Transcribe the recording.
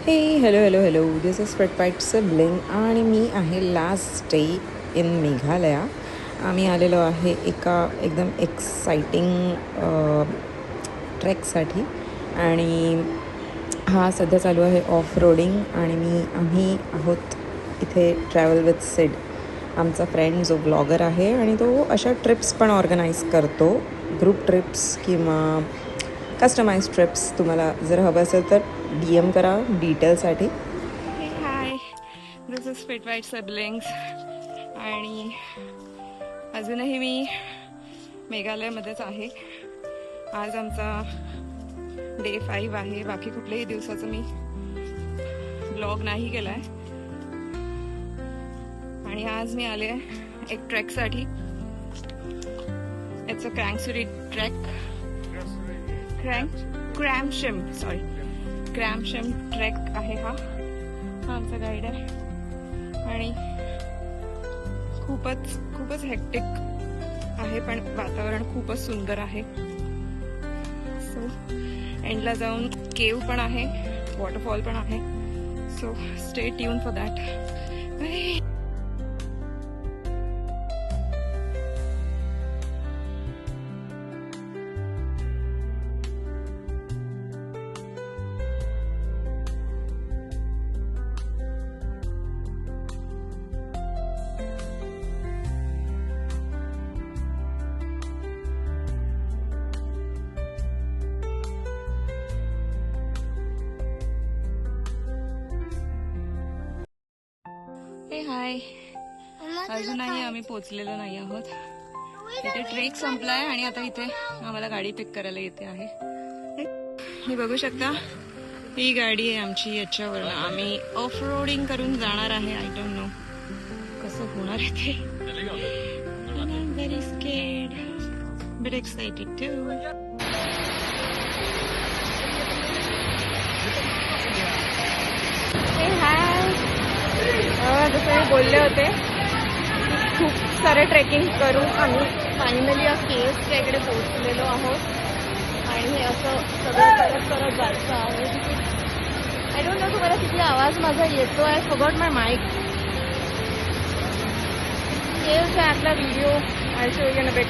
हे hello this is स्प्रेडपाईट sibling आणि मी आहे लास्ट डे इन मेघालया. आम्ही आलेलो आहे एका एकदम एक्साइटिंग ट्रेकसाठी आणि हा सध्या चालू आहे ऑफ रोडिंग आणि आम्ही आहोत इथे ट्रॅव्हल विथ सिड. आमचा फ्रेंड जो ब्लॉगर आहे आणि तो अशा ट्रिप्स पण ऑर्गनाईज करतो, ग्रुप ट्रिप्स किंवा कस्टमाइज ट्रिप्स. तुम्हाला जर हवं असेल तर DM करा डिटेलसाठी. हाय, दिस इज स्प्रेडपाईट सिबलिंग्स आणि अजूनही मी मेघालयमध्येच आहे. आज आमचा डे 5 आहे. बाकी कुठल्याही दिवसाचं मी ब्लॉग नाही केलाय आणि आज मी आले एक ट्रेकसाठी. इट्स अ क्रँगसुरी ट्रेक, क्रॅमशिम ट्रेक आहे. हा आमचा गाईड आहे आणि खूपच हेक्टिक आहे, पण वातावरण खूपच सुंदर आहे. सो एंडला जाऊन केव्ह पण आहे, वॉटरफॉल पण आहे. So stay tuned for that. Hi, अजूनही आम्ही पोचलेलो नाही आहोत. इथे ट्रेक संपलाय आणि आता इथे आम्हाला गाडी पिक करायला येते आहे. हे बघू शकता, ही गाडी आहे आमची. याच्यावर आम्ही ऑफ रोडिंग करून जाणार आहे. आय डोंट नो कसं होणार आहे ते. I am very scared but excited too. जसं मी बोलले होते, खूप सारे ट्रेकिंग करून आम्ही फायनली या केव्हच्या इकडे पोहोचलेलो आहोत आणि हे असं सगळं करत जायचं आहे. आय डोंट नो तुम्हाला किती आवाज माझा येतो आहे. फॉरगॉट माय माईक. केव्हच्या आतला video I show you in a bit.